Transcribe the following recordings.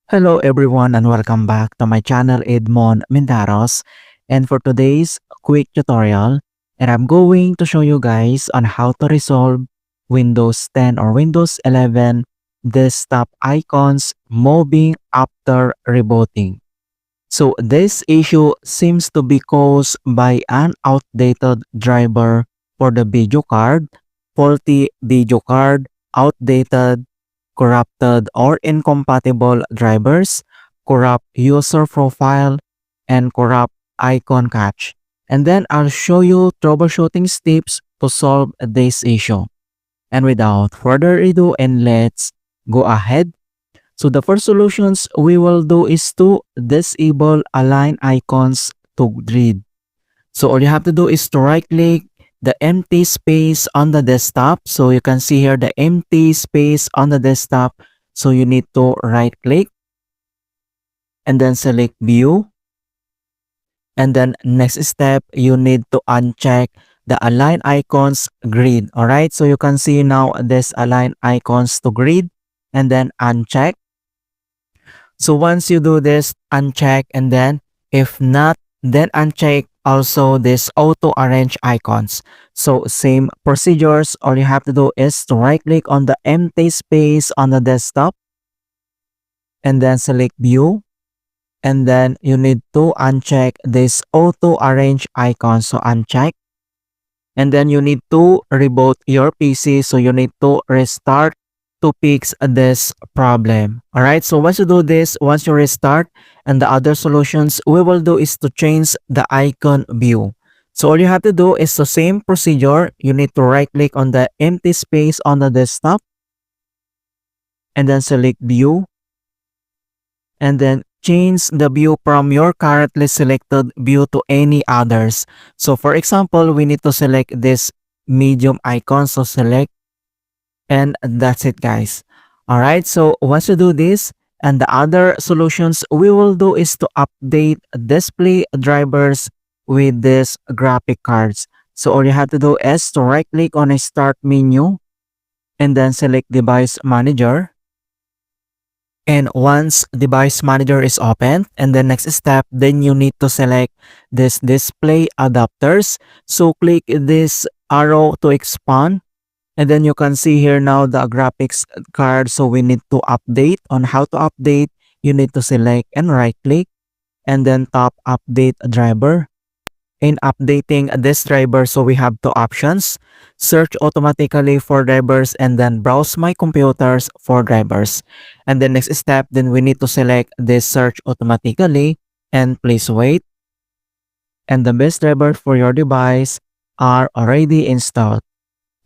Hello everyone and welcome back to my channel Edmund Mindaros, and for today's quick tutorial, and I'm going to show you guys on how to resolve Windows 10 or Windows 11 desktop icons moving after rebooting. So this issue seems to be caused by an outdated driver for the video card, faulty video card, outdated, corrupted or incompatible drivers, corrupt user profile, and corrupt icon cache. And then I'll show you troubleshooting tips to solve this issue. And without further ado, and let's go ahead. So the first solutions we will do is to disable align icons to Drid. So all you have to do is to right click the empty space on the desktop. So you can see here the empty space on the desktop. So you need to right click and then select view. And then next step, you need to uncheck the align icons grid. Alright, so you can see now this align icons to grid and then uncheck. So once you do this, uncheck, and then if not, then uncheck also this auto arrange icons. So same procedures, all you have to do is to right click on the empty space on the desktop and then select view, and then you need to uncheck this auto arrange icon. So uncheck, and then you need to reboot your PC. So you need to restart to fix this problem. Alright, so once you do this, once you restart, and the other solutions we will do is to change the icon view. So all you have to do is the same procedure. You need to right click on the empty space on the desktop and then select view, and then change the view from your currently selected view to any others. So for example, we need to select this medium icon. So select, and that's it, guys. All right, so once you do this, and the other solutions we will do is to update display drivers with this graphic cards. So all you have to do is to right click on a start menu and then select device manager. And once device manager is open, and the next step, then you need to select this display adapters. So click this arrow to expand. And then you can see here now the graphics card. So we need to update. On how to update, you need to select and right click and then tap update driver. In updating this driver, so we have two options: search automatically for drivers and then browse my computers for drivers. And the next step, then we need to select this search automatically and please wait. And the best drivers for your device are already installed.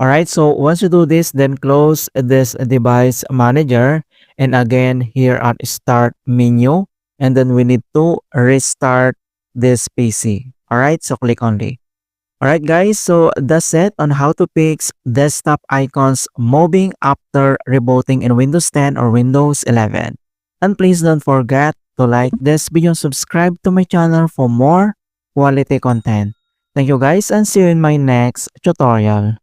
Alright, so once you do this, then close this device manager, and again here at start menu, and then we need to restart this PC. Alright, so click only. Alright guys, so that's it on how to fix desktop icons moving after rebooting in Windows 10 or Windows 11. And please don't forget to like this video and subscribe to my channel for more quality content. Thank you guys, and see you in my next tutorial.